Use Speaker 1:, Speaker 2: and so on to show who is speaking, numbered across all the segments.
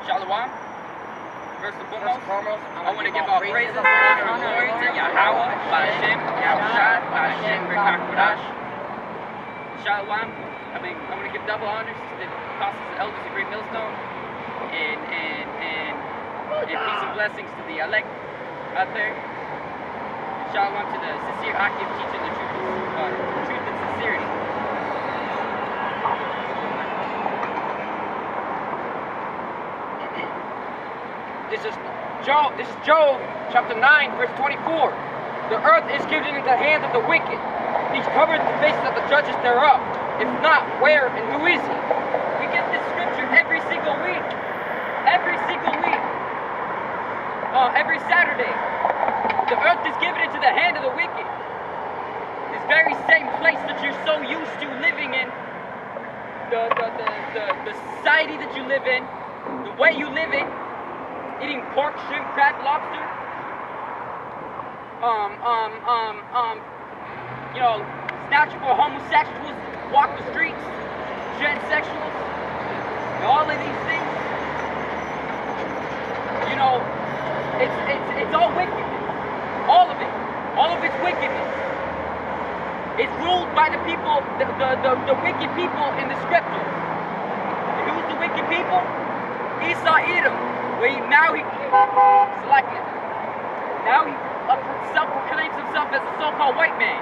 Speaker 1: Shalom. First and foremost, I want to give all praises, honor, and glory to Yahweh, Ba'ashem, Yahushai, Ba'ashem, B'Hakodash. Shalom. I want to give double honors to the apostles and elders of Great Millstone, and peace and blessings to the elect out there. Shalom to the sincere Akim teaching the truth and sincerity. This is Job chapter 9, verse 24. The earth is given into the hand of the wicked. He's covered the faces of the judges thereof. If not, where and who is he? We get this scripture every single week. Every single week. Every Saturday. The earth is given into the hand of the wicked. This very same place that you're so used to living in, the society that you live in, the way you live it, eating pork, shrimp, crab, lobster, snatching for homosexuals, walk the streets, transsexuals, all of these things. It's all wickedness. All of it. All of it's wickedness. It's ruled by the people, the wicked people in the scriptures. And who's the wicked people? Esau, Edom. Now he selected. Now he self-proclaims himself as a so-called white man.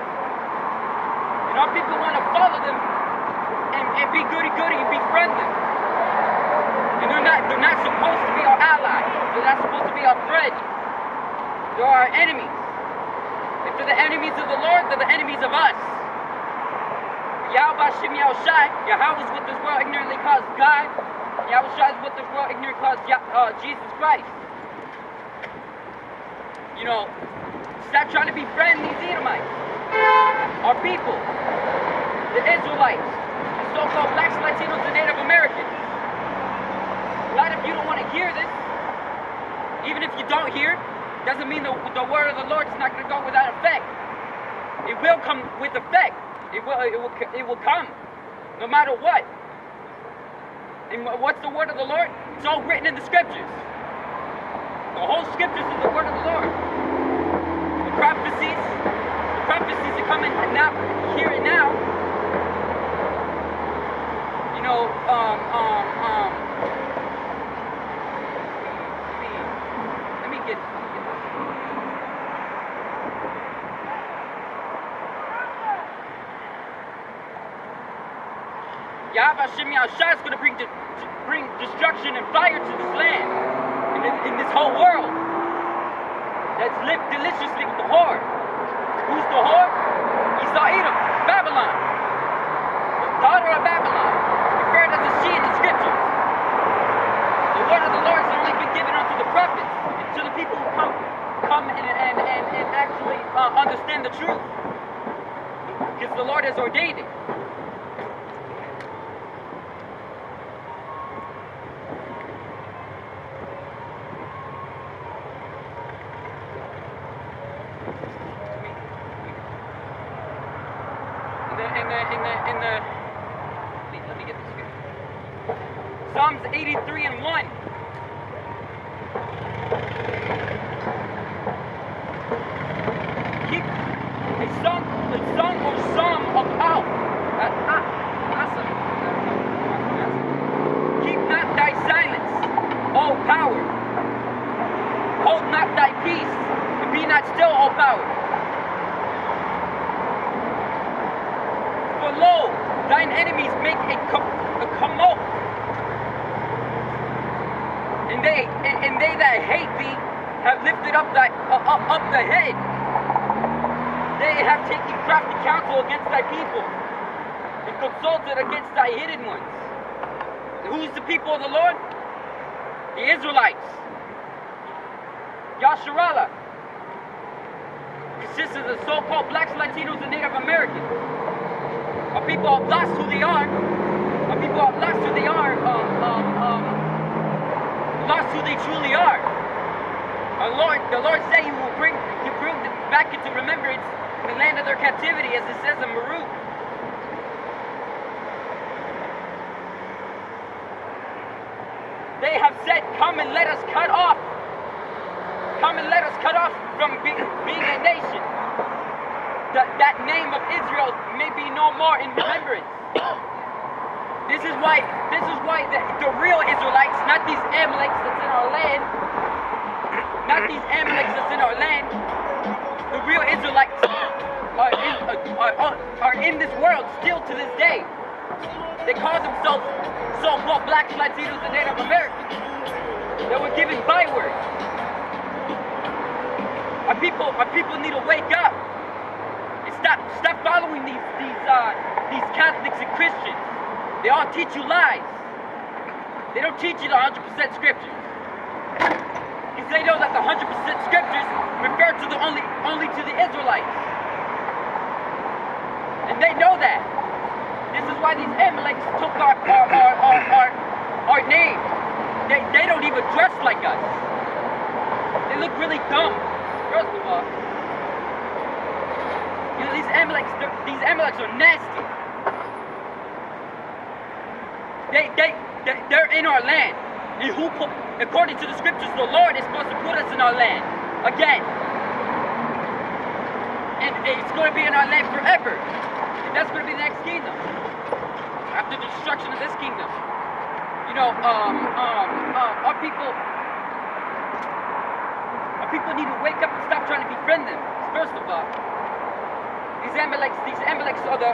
Speaker 1: And our people want to follow them and be goody-goody and befriend them. And they're not supposed to be our allies. They're not supposed to be our friends. They're our enemies. If they're the enemies of the Lord, they're the enemies of us. Yahweh Shem Yahushai, Yahweh is what this world ignorantly calls God. Yahushua is what the world ignorant calls Jesus Christ. Stop trying to befriend these Edomites. Our people, the Israelites, the so-called blacks, Latinos, and Native Americans. A lot of you don't want to hear this. Even if you don't hear, doesn't mean the word of the Lord is not going to go without effect. It will come with effect. It will come, no matter what. And what's the word of the Lord? It's all written in the scriptures. The whole scriptures is the word of the Lord. The prophecies are coming now, here and now. Let me get Yahweh Shem Yahushai is going to bring destruction and fire to this land, in this whole world that's lived deliciously with the whore. Who's the whore? Esau, Edom, Babylon, the daughter of Babylon, referred as a she in the scriptures. The word of the Lord has only been given unto the prophets, and to the people who come and actually understand the truth, because the Lord has ordained it. Let me get this scripture. Psalms 83 and 1. Keep a song or psalm of awesome. Keep not thy silence, O power. Hold not thy peace, and be not still, O power. For lo, thine enemies make a tumult, and they that hate thee have lifted up the head. They have taken crafty counsel against thy people, and consulted against thy hidden ones. And who's the people of the Lord? The Israelites. Yasharallah consists of the so-called blacks, Latinos, and Native Americans. Our people have lost who they are. Our people have lost who they are. Lost who they truly are. The Lord said He will bring them back into remembrance in the land of their captivity, as it says in Baruch. They have have said, come and let us cut off. Come and let us cut off from being a nation. That name of Israel may be no more in remembrance. This is why the real Israelites, not these Amaleks that's in our land, the real Israelites are in this world still to this day. They call themselves so-called Black Latinos and Native Americans. They were given bywords. Our people need to wake up and stop following these Catholics and Christians. They all teach you lies. They don't teach you the 100% scriptures. Because they know that the 100% scriptures refer to only to the Israelites. And they know that. This is why these Amaleks took our name. They don't even dress like us. They look really dumb, first of all. You know, these Amaleks are nasty. They're in our land. And according to the scriptures, the Lord is supposed to put us in our land again. And it's going to be in our land forever. And that's going to be the next kingdom. After the destruction of this kingdom. You know, our people need to wake up and stop trying to befriend them. First of all, these Amaleks are the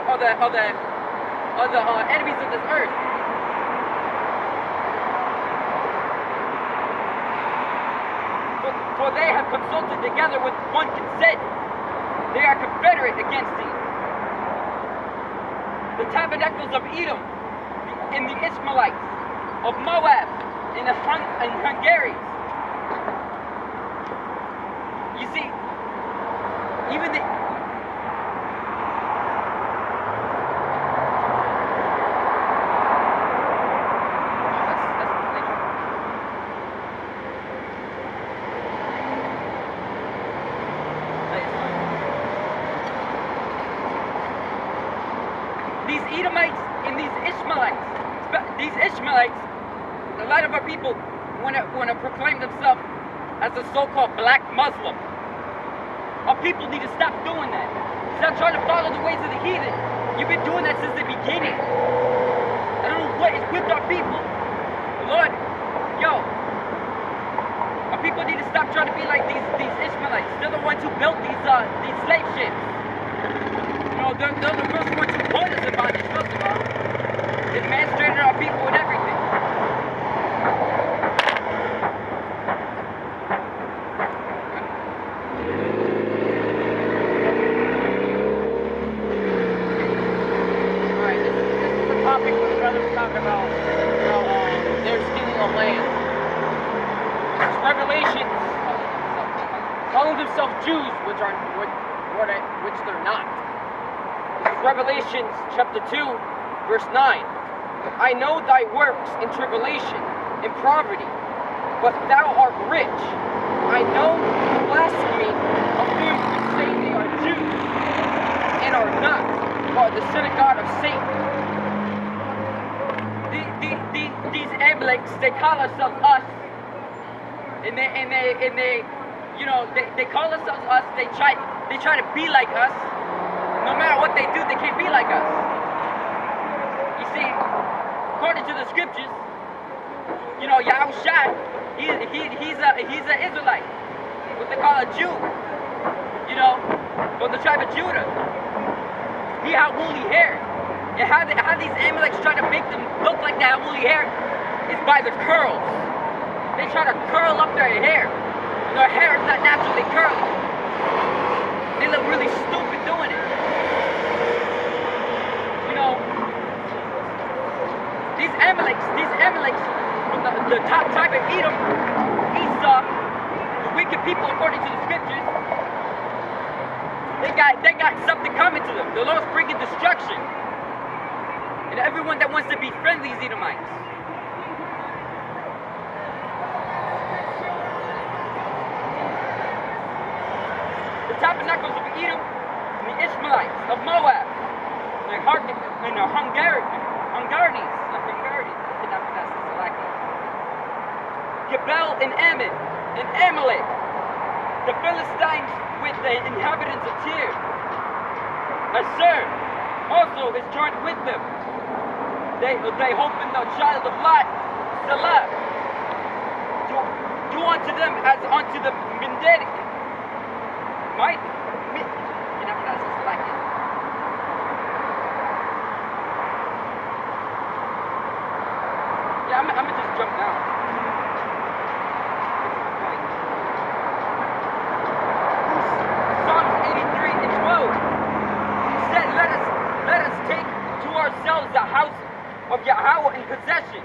Speaker 1: enemies of this earth. For they have consulted together with one consent. They are confederate against thee. The tabernacles of Edom, and the Ishmaelites, of Moab, and Hungary. You see, even the these Edomites and these Ishmaelites, a lot of our people want to proclaim themselves as a so-called black Muslim. Our people need to stop doing that. Stop trying to follow the ways of the heathen. You've been doing that since the beginning. I don't know what is with our people. Lord, yo, our people need to stop trying to be like these Ishmaelites. They're the ones who built these slave ships. You know, they're the first ones who put us in bondage, first of all. They emancipated our people and everything.
Speaker 2: Alright, this is the topic where the brother's talking about how they're stealing the land. It's Revelations, calling themselves Jews, which they're not. Revelations chapter 2, verse 9. I know thy works in tribulation, in poverty, but thou art rich. I know the blasphemy of them who say they are Jews, and are not, but the synagogue of Satan.
Speaker 1: These Amaleks, they call themselves us, and they you know, they call themselves us. They try to be like us. No matter what they do, they can't be like us. You see, according to the scriptures, you know, Yahushua, he's an Israelite, what they call a Jew. You know, from the tribe of Judah. He had woolly hair. And how these Amaleks try to make them look like they have woolly hair is by the curls. They try to curl up their hair. Their hair is not naturally curly. They look really stupid doing it. You know, these Amaleks from the top tribe of Edom, Esau, the wicked people according to the scriptures, they got something coming to them. The Lord's bringing destruction. And everyone that wants to befriend these Edomites. The tabernacles of Edom and the Ishmaelites of Moab and the Hungarians. I cannot pronounce this like Gebel and Ammon, and Amalek. The Philistines with the inhabitants of Tyr. Assur also is joined with them. They hope in the child of Lot, Salah. Do unto them as unto the Minded. Right? Yeah, I'm gonna just jump down. Psalms 83 and 12 said, let us take to ourselves the house of Yahweh in possession.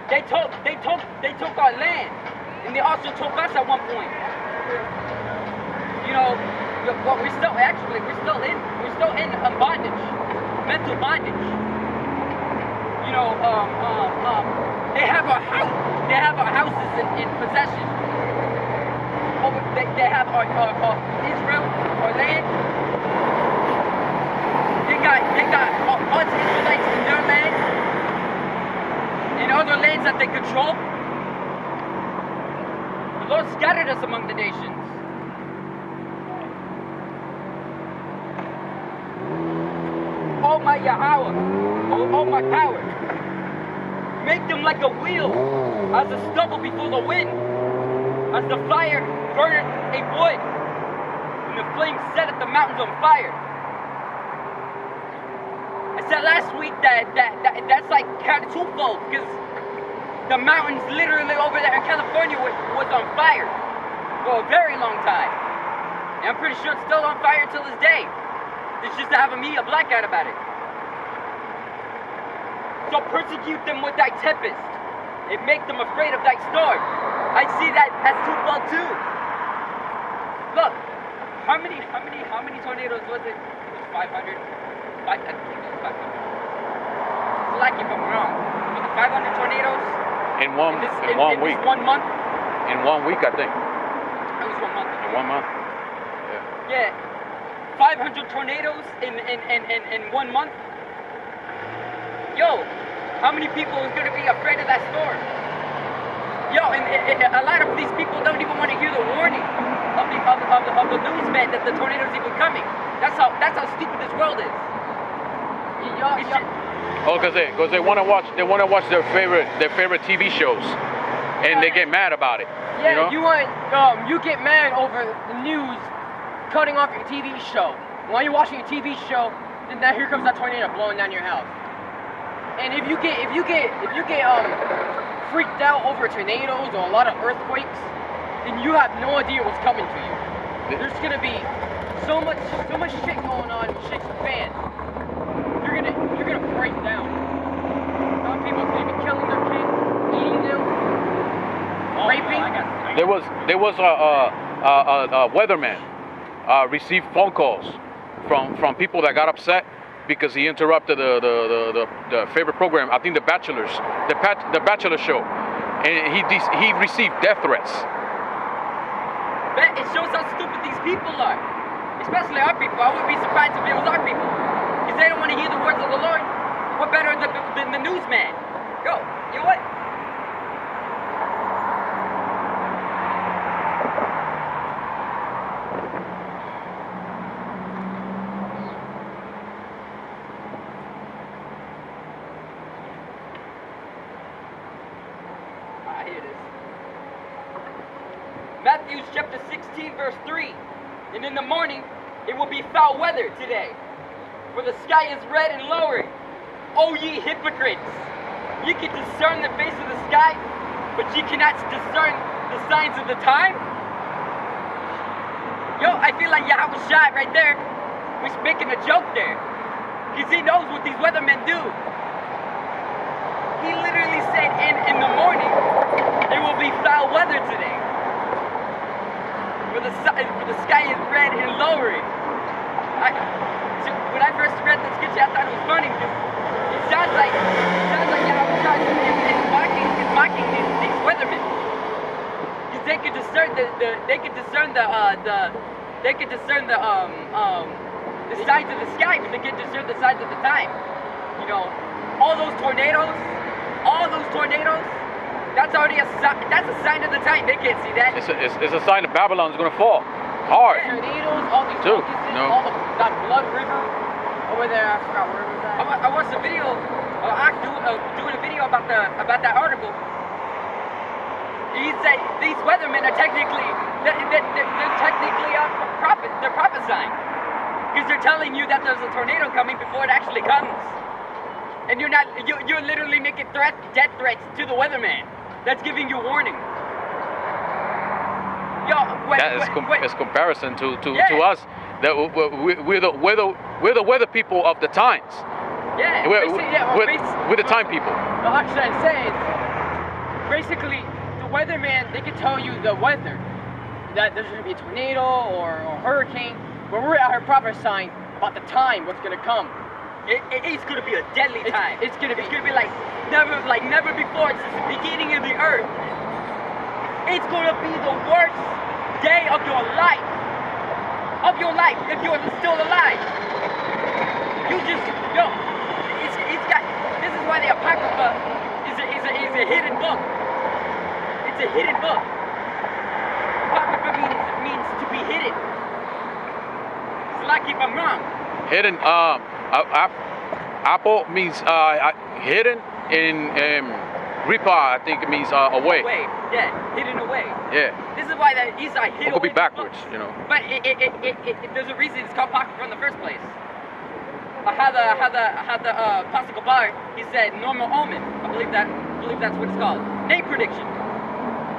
Speaker 1: They took our land, and they also took us at one point. You know, but we're still in bondage, mental bondage. You know, they have our houses in possession. They have our Israel, our land. They got us Israelites in their land, and other lands that they control. The Lord scattered us among the nations. Oh my Yahweh, oh my power, make them like a wheel, as the stubble before the wind, as the fire burneth a wood, and the flames setteth the mountains on fire. I said last week that's like kind of twofold, because the mountains literally over there in California was on fire for a very long time. And I'm pretty sure it's still on fire till this day. It's just to have a media blackout about it. So persecute them with thy tempest, and make them afraid of thy storm. I see that as twofold too. Look, how many tornadoes was it? It was 500. I think it was 500. Like if I'm wrong, was it 500 tornadoes?
Speaker 3: In one week.
Speaker 1: This 1 month.
Speaker 3: In 1 week, I think.
Speaker 1: It was 1 month.
Speaker 3: In 1 month.
Speaker 1: Yeah. 500 tornadoes in 1 month. Yo, how many people is gonna be afraid of that storm? Yo, and a lot of these people don't even want to hear the warning of the newsman that the tornado's even coming. That's how stupid this world is.
Speaker 3: Oh, because they want to watch their favorite TV shows, and they get mad about it.
Speaker 2: Yeah,
Speaker 3: you know?
Speaker 2: you get mad over the news cutting off your TV show. While you're watching your TV show, then here comes that tornado blowing down your house. And if you get freaked out over tornadoes or a lot of earthquakes, then you have no idea what's coming to you. There's gonna be so much shit going on in shit's fan. You're gonna break down. Some people's gonna be killing their kids, eating them, raping.
Speaker 3: There was a weatherman received phone calls from people that got upset because he interrupted the favorite program. I think the Bachelor show, and he received death threats.
Speaker 1: It shows how stupid these people are, especially our people. I wouldn't be surprised if it was our people, because they don't want to hear the words of the Lord. What better than the newsman? Yo, you know what? Matthew chapter 16, verse 3. And in the morning, it will be foul weather today, for the sky is red and lowering. O ye hypocrites! Ye can discern the face of the sky, but ye cannot discern the signs of the time? Yo, I feel like Yahweh Shai right there was making a joke there, because he knows what these weathermen do. He literally said, in the morning, it will be foul weather today. For the sky is red and lowering. When I first read this scripture, I thought it was funny because it sounds like Yahweh is mocking these weathermen, because they could discern the signs of the sky, but they can't discern the signs of the time. You know, all those tornadoes, That's already that's a sign of the time. They can't see that.
Speaker 3: It's a sign that Babylon's gonna fall hard.
Speaker 2: Tornadoes, all these
Speaker 3: Too.
Speaker 2: locusts,
Speaker 3: No.
Speaker 2: all that blood river over there. I forgot where it was at.
Speaker 1: I watched a video. Doing a video about that article. He said these weathermen are technically they're technically they're prophesying because they're telling you that there's a tornado coming before it actually comes, and you're literally making death threats to the weatherman. That's giving you warning. Yo,
Speaker 3: It's comparison to us that we're the weather people of the times.
Speaker 1: Yeah,
Speaker 3: We're the time people.
Speaker 2: The actually I'm saying, basically, the weatherman, they can tell you the weather, that there's going to be a tornado or a hurricane, but we're out here prophesying about the time, what's going to come.
Speaker 1: It's going to be a deadly time.
Speaker 2: It's going to be
Speaker 1: like never before since the beginning of the earth. It's going to be the worst day of your life. Of your life, if you're still alive. This is why the Apocrypha is a hidden book. It's a hidden book. Apocrypha means to be hidden. It's like if I'm wrong.
Speaker 3: Hidden. Apple means hidden. In Ripa, I think it means away.
Speaker 1: Away. Yeah, hidden away.
Speaker 3: Yeah.
Speaker 1: This is why that is hidden.
Speaker 3: It could be backwards, you know.
Speaker 1: But there's a reason it's called Apocrypha in the first place. How the Apostle Bar, he said normal omen. I believe that's what it's called. Name prediction.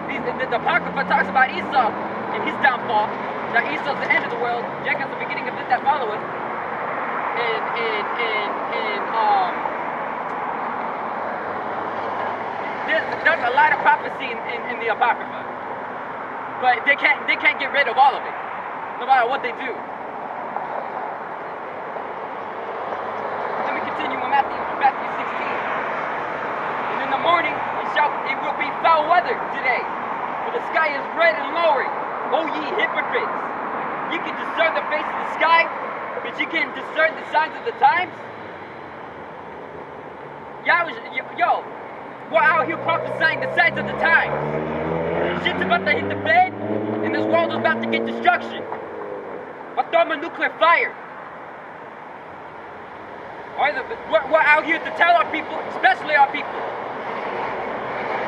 Speaker 1: The Apocrypha talks about Esau and his downfall. That Esau's the end of the world. Jacob's the beginning of it that followeth. There's a lot of prophecy in the Apocrypha, but they can't get rid of all of it, no matter what they do. Let me continue with Matthew 16. And in the morning it will be foul weather today, for the sky is red and lowering. O ye hypocrites, you can discern the face of the sky, but you can't discern the signs of the times. We're out here prophesying the signs of the times. Shit's about to hit the bed, and this world is about to get destruction. A thermonuclear fire. We're out here to tell our people, especially our people,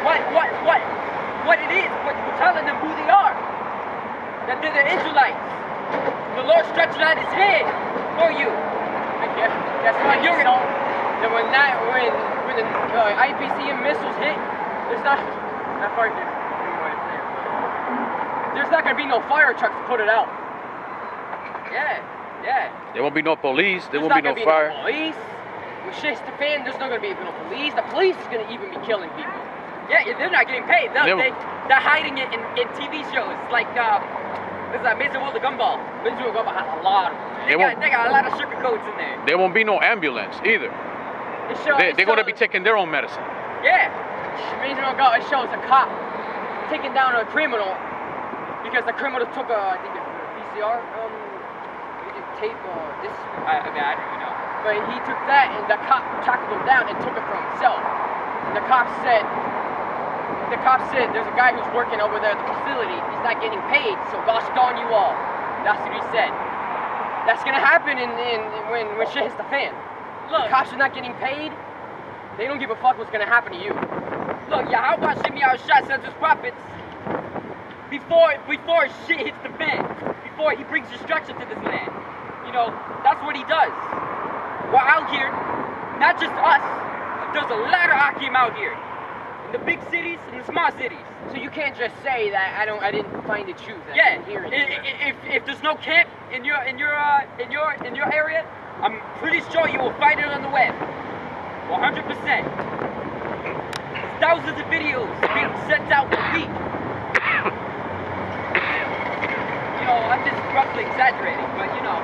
Speaker 1: what it is. We're telling them who they are. That they're the Israelites. The Lord stretched out His hand for you.
Speaker 2: That's why you saw that when the IPCM missiles hit, there's not going to be no fire trucks to put it out.
Speaker 1: Yeah.
Speaker 3: There won't be no police. There won't be no fire.
Speaker 2: No police. When shit's the fan, there's not going to be no police. The police is going to even be killing people.
Speaker 1: Yeah, they're not getting paid. They're hiding it in TV shows like this is Amazing World of Gumball.
Speaker 2: Amazing World of Gumball has a lot of them.
Speaker 1: They got a lot of sugar coats in there.
Speaker 3: There won't be no ambulance either. They're going to be taking their own medicine.
Speaker 1: Yeah.
Speaker 2: Amazing World of Gumball, it shows a cop taking down a criminal because the criminal took I think a VCR, tape, this.
Speaker 1: I don't even know.
Speaker 2: But he took that and the cop tackled him down and took it for himself. And the cop said there's a guy who's working over there at the facility. He's not getting paid, so gosh darn you all. That's what he said. That's gonna happen when shit hits the fan.
Speaker 1: Look,
Speaker 2: the cops are not getting paid. They don't give a fuck what's gonna happen to you.
Speaker 1: Look, Yahweh Shemi Shah says his prophets before shit hits the fan, before he brings destruction to this land. You know, that's what he does. We're out here, not just us. There's a lot of Akim out here. In the big cities and the small cities.
Speaker 2: So you can't just say that I didn't find the truth.
Speaker 1: Yeah. If there's no camp in your area, I'm pretty sure you will find it on the web. 100%. Thousands of videos being sent out a week. You know, I'm just roughly exaggerating, but you know.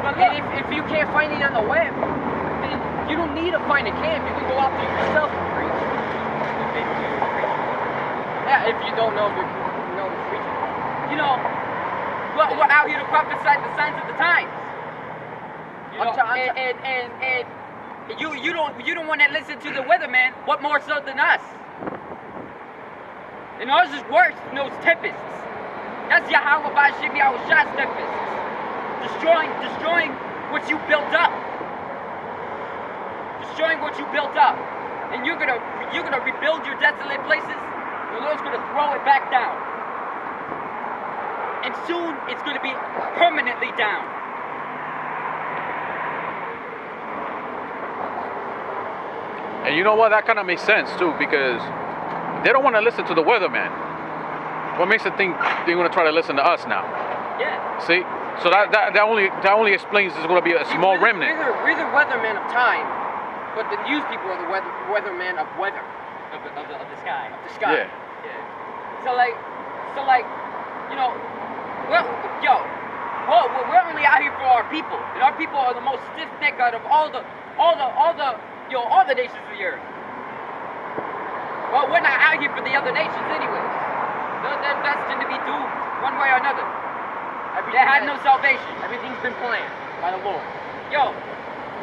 Speaker 2: But if you can't find it on the web, then you don't need to find a camp. You can go out there yourself and preach. Yeah, if you don't know the preaching.
Speaker 1: You know, we're out here to prophesy the signs of the times. You know, and You don't want to listen to the weatherman. What more so than us? And ours is worse than those tempests. That's Yahweh Bashim Yahushah's tempests. Destroying what you built up. Destroying what you built up. And you're gonna rebuild your desolate places. The Lord's gonna throw it back down. And soon it's gonna be permanently down.
Speaker 3: And you know what? That kind of makes sense too, because they don't want to listen to the weatherman. What makes them think they're going to try to listen to us now?
Speaker 1: Yeah.
Speaker 3: See? So that only explains there's going to be a small remnant.
Speaker 2: We're the weathermen of time, but the news people are the weathermen of weather.
Speaker 1: Of the sky.
Speaker 2: Of the sky.
Speaker 1: Yeah.
Speaker 2: So like, you know, we're only out here for our people, and our people are the most stiff-necked out of all the nations of the earth. Well, we're not out here for the other nations anyways. They're destined to be doomed one way or another. They had no salvation.
Speaker 1: Everything's been planned by the Lord.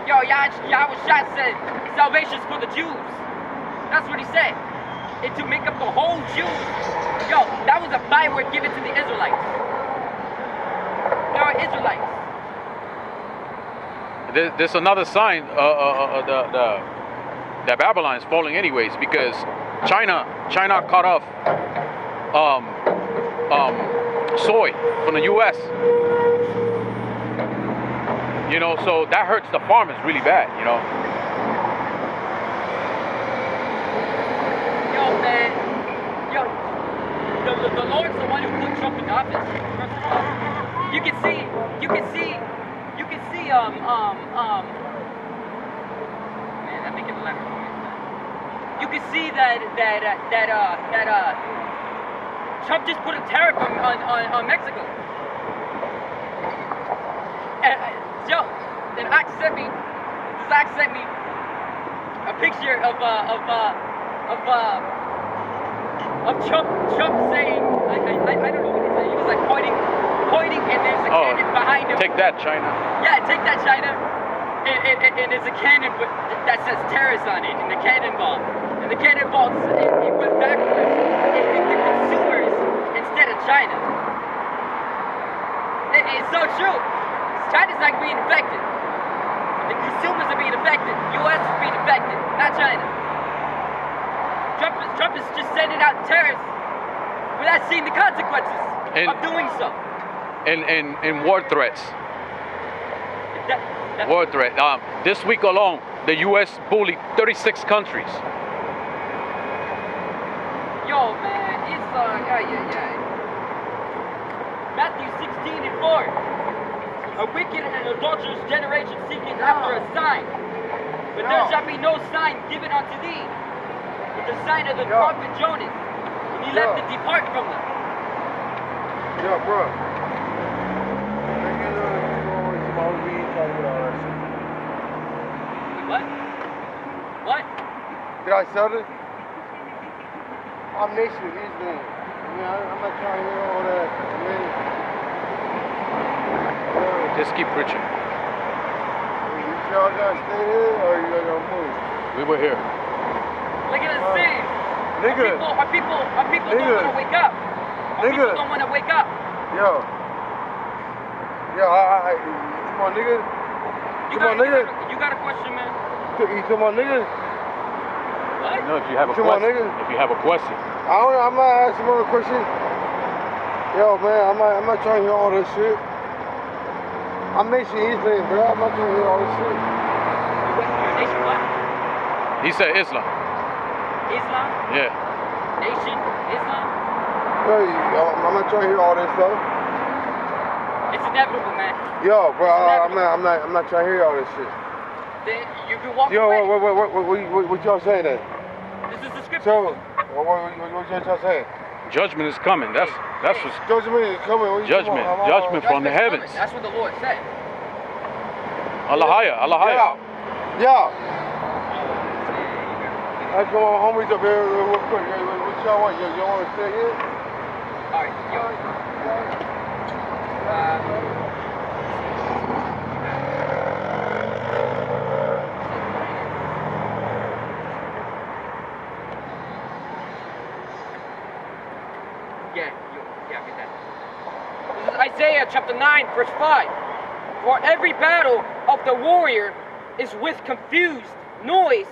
Speaker 2: Yahushua said salvation's for the Jews. That's what he said. And to make up the whole Jews. That was a byword given to the Israelites. They are Israelites.
Speaker 3: There's another sign. That Babylon is falling anyways, because China cut off soy from the U.S. You know, so that hurts the farmers really bad. You know.
Speaker 2: Man, the Lord's the one who put Trump in office. First of all, you can see, man, I'm making a letter. You can see that Trump just put a tariff on Mexico. And Zach sent me a picture of Trump saying, I don't know what he said. He was like pointing, and there's a cannon behind him.
Speaker 3: Take that, China.
Speaker 2: Yeah, take that, China. And there's a cannon that says terrorist on it, and the cannonball. And the cannonball, it went backwards. It hit the consumers instead of China. It's so true. China's not being affected. The consumers are being affected. U.S. is being affected, not China. Trump is just sending out terrorists without seeing the consequences of doing so.
Speaker 3: And war threats. War threat. This week alone, the U.S. bullied 36 countries.
Speaker 2: Man, it's Matthew 16:4. A wicked and adulterous generation seeking after a sign, but there shall be no sign given unto thee, but the sign of the prophet Jonas, when he left to depart from them.
Speaker 4: Bro.
Speaker 2: What?
Speaker 4: Did I sell it? I'm nation of Israel. I'm not trying to hear all that.
Speaker 3: Just keep preaching.
Speaker 4: Y'all gotta stay here or you gonna move?
Speaker 3: We were here.
Speaker 2: Look at us saying.
Speaker 4: Nigga.
Speaker 2: Our people don't want to wake up. Our people don't want to wake up.
Speaker 4: Yo, come on, nigga.
Speaker 2: You got a question, man?
Speaker 4: Come on, nigga.
Speaker 2: What?
Speaker 3: No, if you have a
Speaker 4: Come on,
Speaker 3: question.
Speaker 4: nigga.
Speaker 3: If you have a question.
Speaker 4: I'm not asking more question. Yo, man, I'm not trying to hear all this shit. I'm Nation Islam, bro. I'm not trying to hear all this shit.
Speaker 2: Your nation what?
Speaker 3: He said Islam.
Speaker 2: Islam?
Speaker 3: Yeah.
Speaker 2: Nation? Islam?
Speaker 4: Hey, I'm not trying to hear all this stuff.
Speaker 2: It's inevitable, man.
Speaker 4: Yo, bro, I'm not trying to hear all this shit.
Speaker 2: Then you can walk
Speaker 4: Yo,
Speaker 2: away.
Speaker 4: what y'all saying then?
Speaker 2: This is the scripture.
Speaker 4: So, what y'all saying?
Speaker 3: Judgment is coming. That's what's
Speaker 4: Judgment is coming. What you
Speaker 3: judgment.
Speaker 4: talking about?
Speaker 3: Judgment from the
Speaker 2: Judgment's
Speaker 3: heavens.
Speaker 2: coming. That's what the Lord said.
Speaker 3: Allahaya.
Speaker 4: Yeah. I come on, homies up here real quick. What y'all want? Y'all want to stay here?
Speaker 2: All right.
Speaker 1: Yeah, get that.
Speaker 2: This is Isaiah chapter 9, verse 5. For every battle of the warrior is with confused noise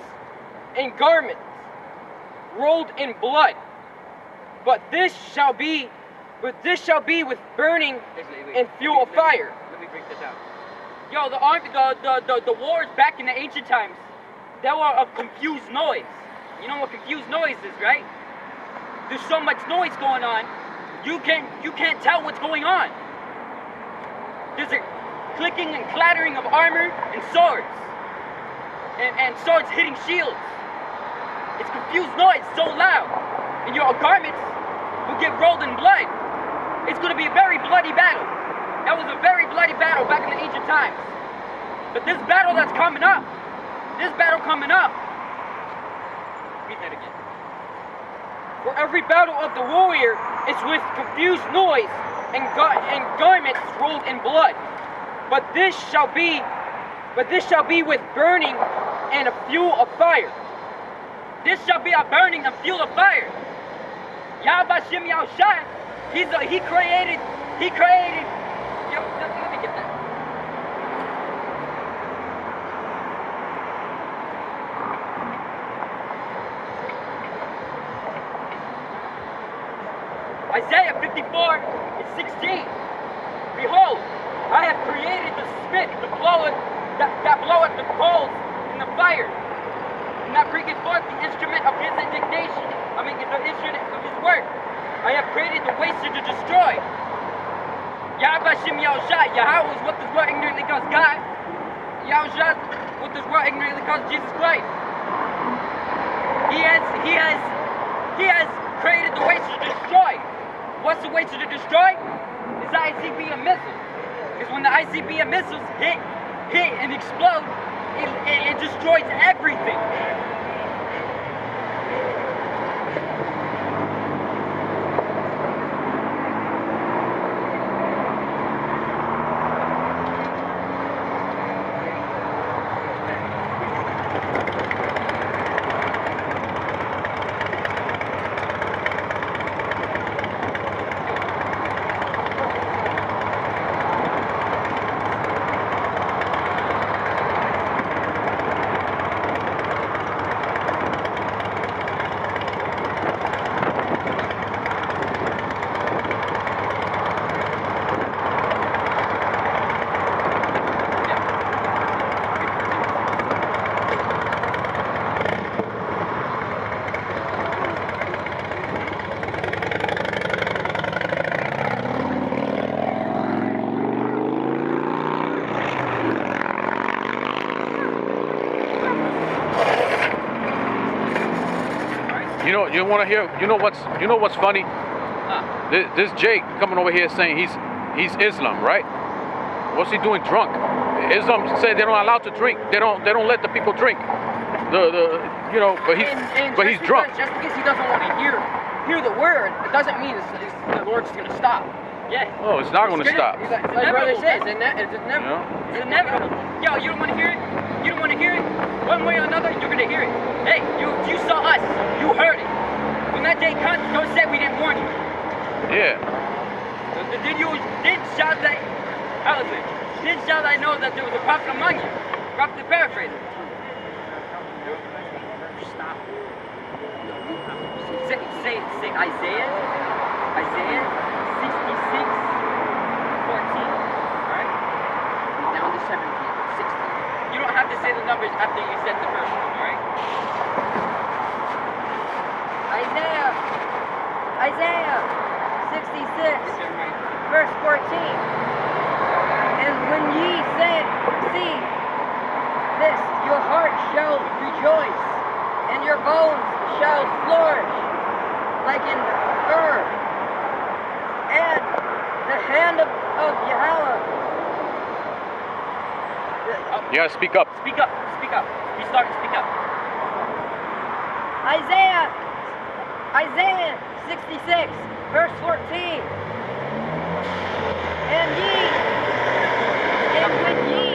Speaker 2: and garments rolled in blood. But this shall be with burning and fuel of fire.
Speaker 1: Let me break this down. Yo, the wars back in the ancient times, they were a confused noise. You know what confused noise is, right? There's so much noise going on, you can't tell what's going on. There's a clicking and clattering of armor and swords, and swords hitting shields. It's confused noise, so loud, and your garments will get rolled in blood. It's going to be a very bloody battle. That was a very bloody battle back in the ancient times. But this battle that's coming up, read that again.
Speaker 2: For every battle of the warrior is with confused noise and garments rolled in blood. But this shall be with burning and a fuel of fire.
Speaker 1: This shall be a burning and fuel of fire. Yahweh Shem Yahushua, he created, yo, let me get that. Isaiah 54:16. Behold, I have created the spit, that bloweth the coals in the fire, and that bringeth forth the instrument of his indignation. The instrument of his work. I have created the waster to destroy. Yahweh Shem Yahushua. Yahweh is what this world ignorantly calls God. Yahushua, what this world ignorantly calls Jesus Christ. He has created the waster to destroy. What's the waster to destroy? It's the ICBM missiles. Because when the ICBM missiles hit and explode, it destroys everything.
Speaker 3: You want to hear? You know what's funny? This Jake coming over here saying he's Islam, right? What's he doing drunk? Islam said they're not allowed to drink. They don't let the people drink. But he's drunk.
Speaker 2: Just because he doesn't want to hear the word, it doesn't mean the Lord's going to stop.
Speaker 1: Yeah.
Speaker 3: Oh, it's not going to stop.
Speaker 2: Like brother says, it's inevitable.
Speaker 1: It's inevitable. Yo, you don't want to hear it? You don't want to hear it? One way or another, you're going to hear it. Hey, you saw us. You heard it. When that day comes, don't say we didn't warn you.
Speaker 3: Yeah.
Speaker 1: Did shout that, I know that there was a prophet among you. Prophet to paraphrase it.
Speaker 2: Stop.
Speaker 1: Say Isaiah 66:14. Alright?
Speaker 2: Down to 17, 16.
Speaker 1: You don't have to say the numbers after you said the verse, alright?
Speaker 5: Isaiah 66, verse 14. And when ye see this, your heart shall rejoice, and your bones shall flourish like an herb. And the hand of Yahweh.
Speaker 3: You gotta speak up.
Speaker 1: Speak up. You start to speak up.
Speaker 5: Isaiah 66, verse 14. And when ye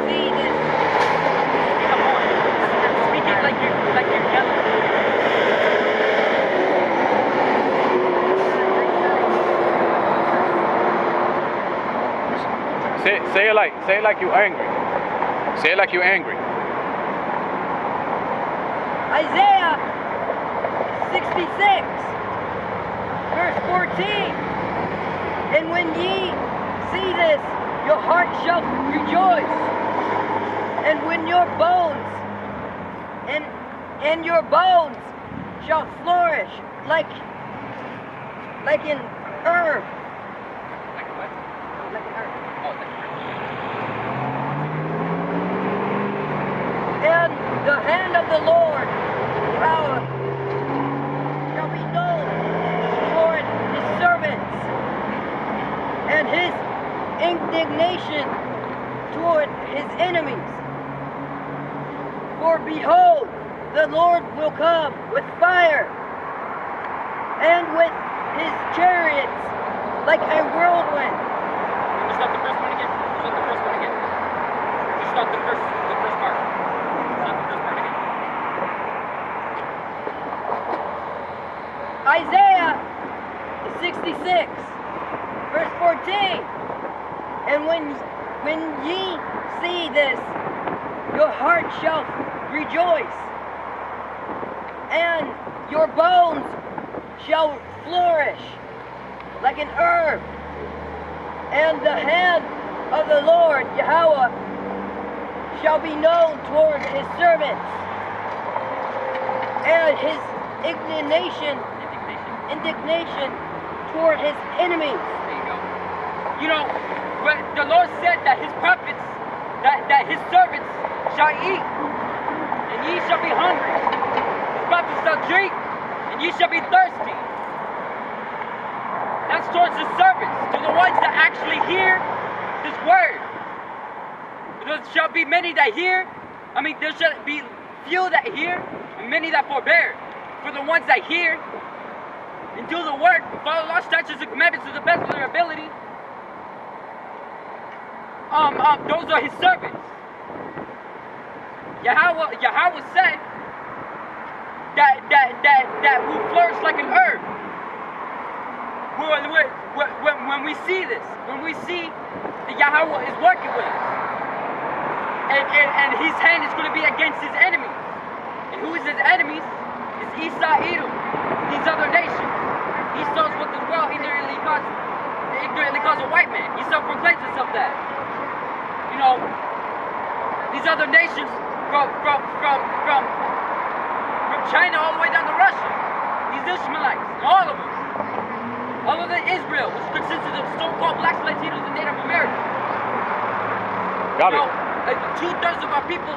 Speaker 5: see this.
Speaker 1: Speak it like you're yelling.
Speaker 3: Say it like you're angry. Say it like you're angry.
Speaker 5: Isaiah 66, verse 14. And when ye see this, your heart shall rejoice, and when your bones and your bones shall flourish like an herb.
Speaker 1: Like what?
Speaker 5: Like an herb.
Speaker 1: Oh, like a herb.
Speaker 5: And the hand of the Lord power shall be known toward his servants, and his indignation toward his enemies. For behold, the Lord will come with fire, and with his chariots like a whirlwind.
Speaker 1: Just start the first one again. Start the first one again. Just start the first part. Start the first part again.
Speaker 5: Isaiah 66, verse 14. And when ye see this, your heart shall rejoice, and your bones shall flourish like an herb, and the hand of the Lord Yahweh shall be known toward his servants, and his indignation toward his enemies.
Speaker 1: There you go. You know, when the Lord said that his prophets, that his servants shall eat, and ye shall be hungry. His prophets shall drink, and ye shall be thirsty. That's towards his servants, to the ones that actually hear his word. There shall be many that hear. There shall be few that hear, and many that forbear. For the ones that hear and do the work, follow law, statutes, and commandments to the best of their ability, those are his servants. Yahweh said that will flourish like an herb. When we see this, when we see that Yahweh is working with us, and his hand is going to be against his enemies. And who is his enemies? It's Esau, Edom, these other nations. Esau's what the world ignorantly calls a white man. Esau proclaims himself that. You know, these other nations from China all the way down to Russia. These Ishmaelites, all of them. All of Israel, which consisted of so-called blacks, Latinos, and Native Americans.
Speaker 3: Got it.
Speaker 1: Two-thirds of our people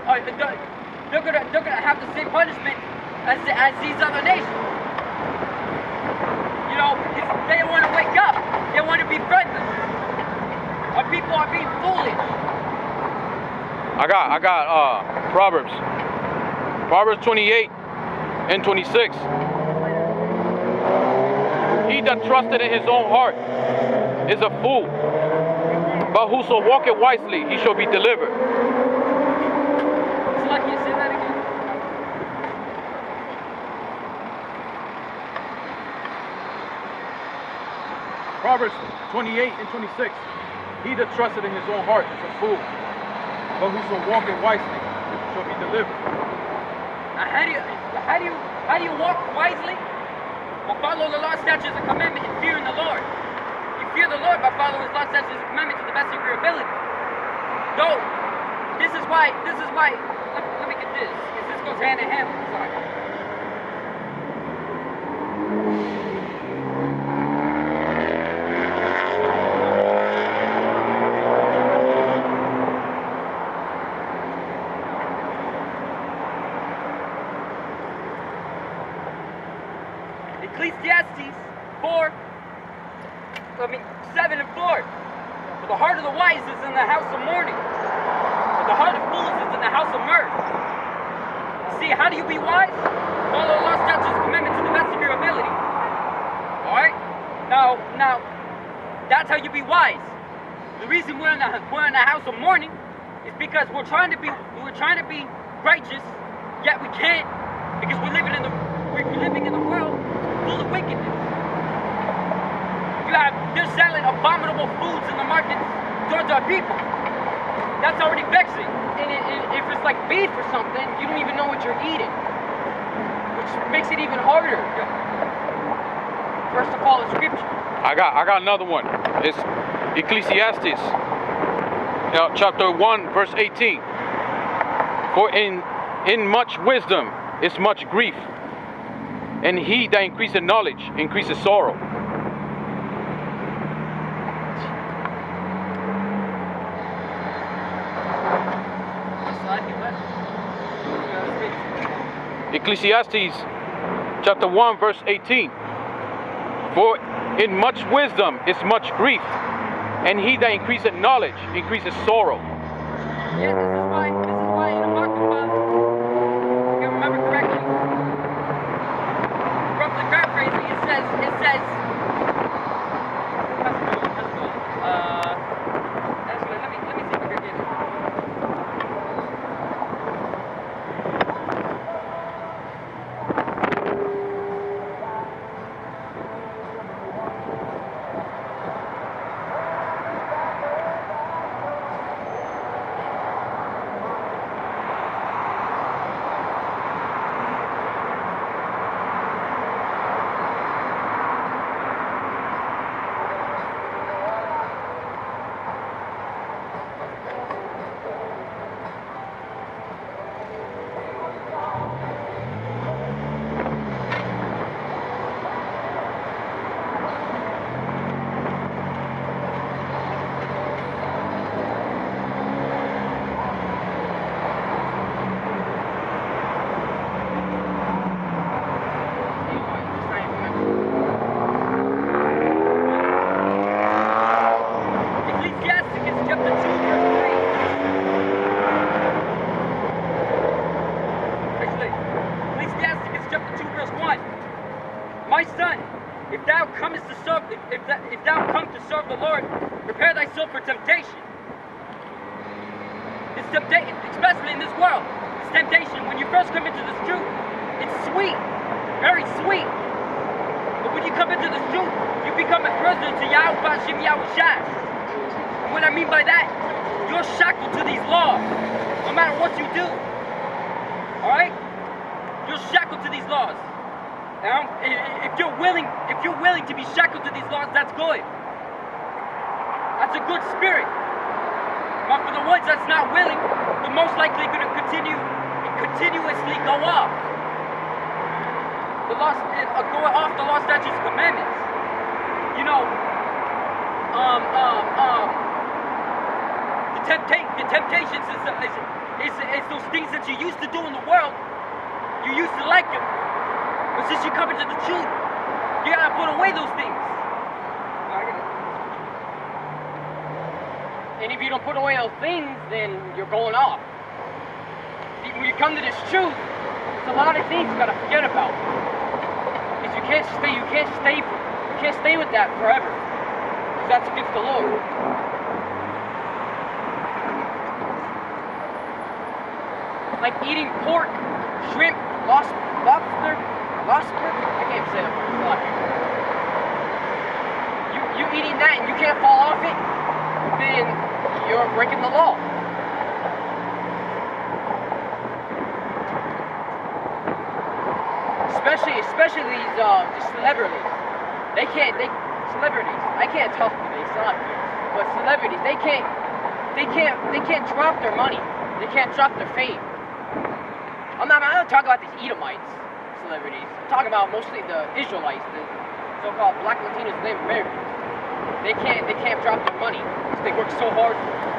Speaker 1: are they're gonna have the same punishment as these other nations. You know, they don't want to wake up. They want to be friendly. Our people are being foolish.
Speaker 3: I got Proverbs 28 and 26. He that trusted in his own heart is a fool, but whoso walketh wisely, he shall be delivered.
Speaker 1: It's like you say that again.
Speaker 3: Proverbs 28 and 26. He that trusted in his own heart is a fool, but whoso walketh wisely shall be delivered.
Speaker 1: Now, how do you walk wisely? By follow the law, statutes, and commandments, and fearing the Lord. You fear the Lord by following his law, statutes, and commandments to the best of your ability. Though, this is why, let me get this, because this goes hand in hand with this argument. Ecclesiastes 7 and 4. For the heart of the wise is in the house of mourning, but the heart of fools is in the house of mirth. See, how do you be wise? Follow the law, statutes, and commandments to the best of your ability. Alright? Now, that's how you be wise. The reason we're in the house of mourning is because we're trying to be righteous, yet we can't, because we're living in the world full of wickedness. They're selling a abominable foods in the market towards our people. That's already vexing.
Speaker 2: And if it's like beef or something, you don't even know what you're eating, which makes it even harder for us to follow Scripture.
Speaker 3: I got another one. It's Ecclesiastes, chapter 1, verse 18. For in much wisdom is much grief, and he that increaseth knowledge increases sorrow. Ecclesiastes chapter 1 verse 18. For in much wisdom is much grief, and he that increaseth knowledge increases sorrow.
Speaker 1: Yeah, this is why in Apocrypha, if I remember correctly, roughly paraphrasing, it says, let me see if I can get it. Ecclesiastes chapter 2 verse 3. Actually, Ecclesiastes chapter 2 verse 1. My son, if thou comest to serve, if thou come to serve the Lord, prepare thyself for temptation. It's temptation, especially in this world. It's temptation. When you first come into this truth, it's sweet, very sweet. But when you come into this truth, you become a prisoner to Yahweh Hashem Yahweh Shai. What I mean by that, you're shackled to these laws, no matter what you do. All right? You're shackled to these laws. Now, if you're willing to be shackled to these laws, that's good. That's a good spirit. But for the ones that's not willing, they're most likely going to continuously go off the law, go off the law, statutes, and commandments. You know, the temptations is those things that you used to do in the world. You used to like them, but since you come into the truth, you gotta put away those things.
Speaker 2: And if you don't put away those things, then you're going off. When you come to this truth, there's a lot of things you gotta forget about. Because you can't stay with that forever. Because that's against the Lord. Like eating pork, shrimp, lobster. I can't say that word. You eating that and you can't fall off it, then you're breaking the law. Especially these celebrities. Celebrities. I can't talk to them, but celebrities, they can't drop their money. They can't drop their fame. I'm not talking about these Edomites celebrities. I'm talking about mostly the Israelites, the so-called Black Latinos and Native Americans. They can't drop their money because they work so hard for it.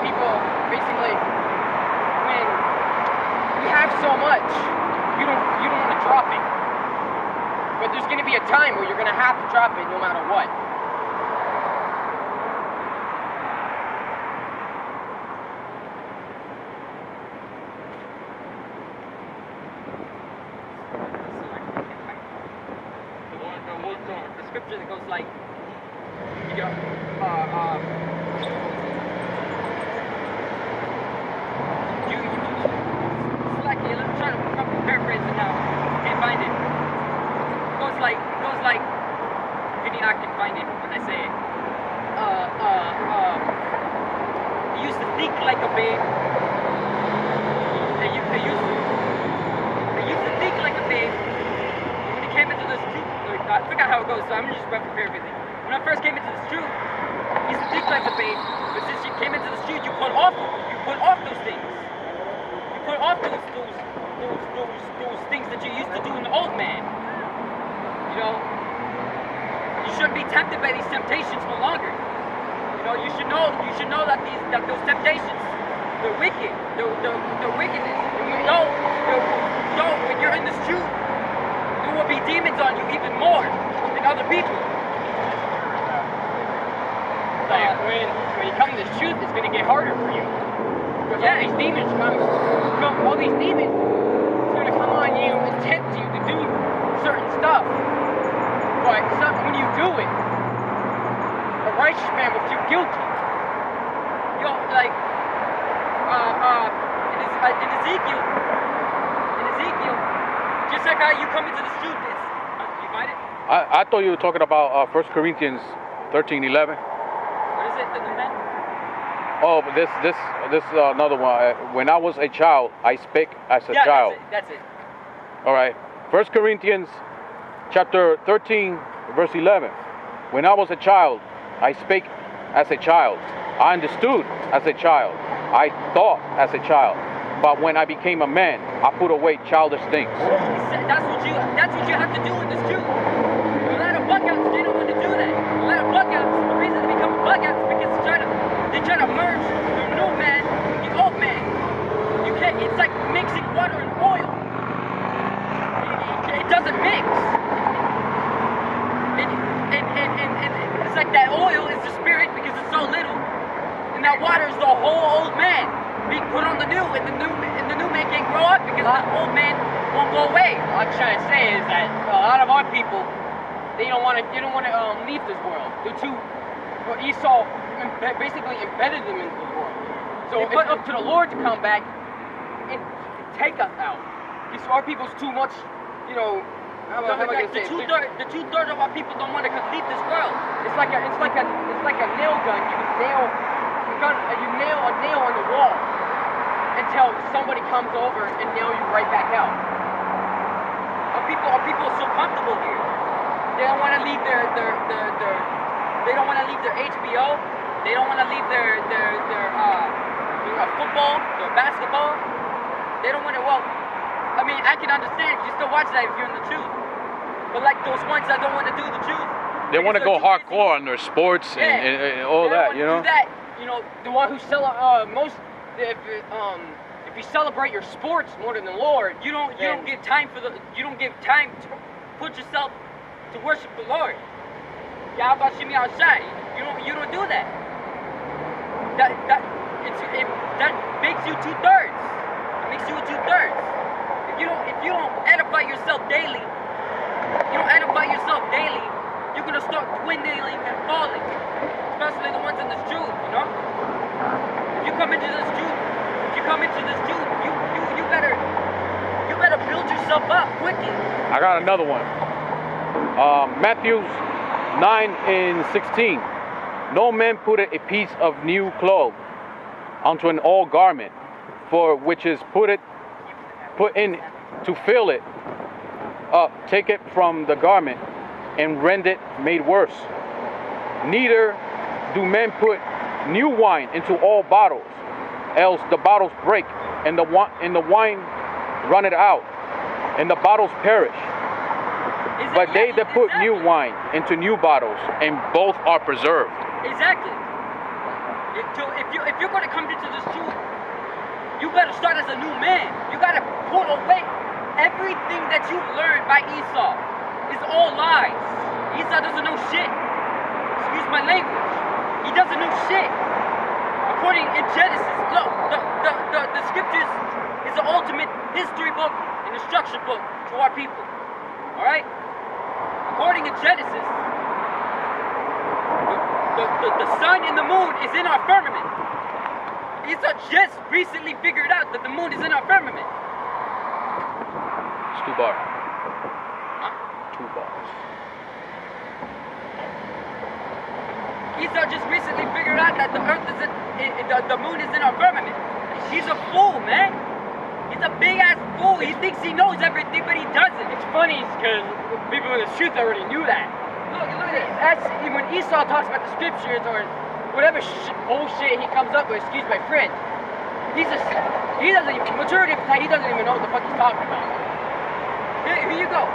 Speaker 2: People, basically, when you have so much, you don't want to drop it. But there's going to be a time where you're going to have to drop it no matter what.
Speaker 1: I scripture that goes like, you know, let me try to paraphrase it now. Can't find it. It goes like, if I can find it when I say it. He used to think like a babe. They used to think like a babe. When he came into this truth, I forgot how it goes, so I'm just paraphrasing. When I first came into this truth, he used to think like a babe, but since you came into this truth, you put off those things. You put off those things that you used to do in the old man. You know, you shouldn't be tempted by these temptations no longer. You know, you should know that those temptations, they're wicked, they're wickedness. And you know when you're in this truth, there will be demons on you even more than other people.
Speaker 2: Like when you come to this truth, it's gonna get harder for you. Because all these demons all these demons, it's gonna come on you and tempt you to do certain stuff. But when you do it, a righteous man will feel guilty.
Speaker 1: You know, like in Ezekiel, just like how you come into this truth, you find it?
Speaker 3: I thought you were talking about 1 Corinthians 13:11.
Speaker 1: What is it? The new man?
Speaker 3: Oh, but this is another one. When I was a child, I spake as a child.
Speaker 1: That's it.
Speaker 3: All right. 1 Corinthians chapter 13, verse 11. When I was a child, I spake as a child. I understood as a child. I thought as a child. But when I became a man, I put away childish things.
Speaker 1: That's what you have to do in this truth. A lot of bug-outs, they don't want to do that. A lot of bug-outs, the reason they become bug-outs is because they're trying to merge the new man with the old man. You can't, it's like mixing water and oil. It doesn't mix. And it's like that oil is the spirit because it's so little. And that water is the whole old man being put on the new, and the new man can't grow up because the old man won't go away.
Speaker 2: What I'm trying to say is that a lot of our people, they don't want to leave this world. They're too. Esau basically embedded them into the world. So it's up to the Lord to come back and take us out. These our people's too much, you know.
Speaker 1: The two-thirds of our people don't want to leave this world.
Speaker 2: It's like a nail gun. You nail a nail on the wall until somebody comes over and nail you right back out.
Speaker 1: Our people are so comfortable here. They don't want to leave their they don't want to leave their HBO. They don't want to leave their football, their basketball. They don't want to. Well, I mean, I can understand if you still watch that if you're in the truth. But like those ones that don't want to do the truth,
Speaker 3: they want to go hardcore on their sports and all that, you know.
Speaker 1: Do that, you know,
Speaker 2: the one who if you celebrate your sports more than the Lord,
Speaker 1: you don't give time to put yourself to worship the Lord. Yahweh outside. You don't do that. That makes you 2/3. It makes you a 2/3. If you don't edify yourself daily, you're gonna start dwindling and falling. Especially the ones in this truth, you know. If you come into this truth, you better build yourself up quickly.
Speaker 3: I got another one. Matthew 9:16. No man putteth a piece of new cloth unto an old garment, for which is put in to fill it up, take it from the garment, and rend it made worse. Neither do men put new wine into old bottles, else the bottles break, and the wine runneth out, and the bottles perish. But they that put new wine into new bottles, and both are preserved.
Speaker 1: Exactly. If you're going to come into this truth, you better start as a new man. You got to put away everything that you've learned by Esau. It's all lies. Esau doesn't know shit. Excuse my language. He doesn't know shit. According in Genesis, look, the scriptures is the ultimate history book and instruction book to our people. All right? According to Genesis, the sun and the moon is in our firmament. Esau just recently figured out that the moon is in our firmament.
Speaker 3: It's 2 bars.
Speaker 1: Huh?
Speaker 3: 2 bars.
Speaker 1: Esau just recently figured out that the earth is the moon is in our firmament. He's a fool, man. He's a big ass fool. He thinks he knows everything, but he doesn't.
Speaker 2: It's funny because people in the truth already knew that.
Speaker 1: Look at this.
Speaker 2: That's when Esau talks about the scriptures or whatever bullshit he comes up with. Excuse my French. He doesn't even, majority of the time he doesn't even know what the fuck he's talking about.
Speaker 1: Here you go.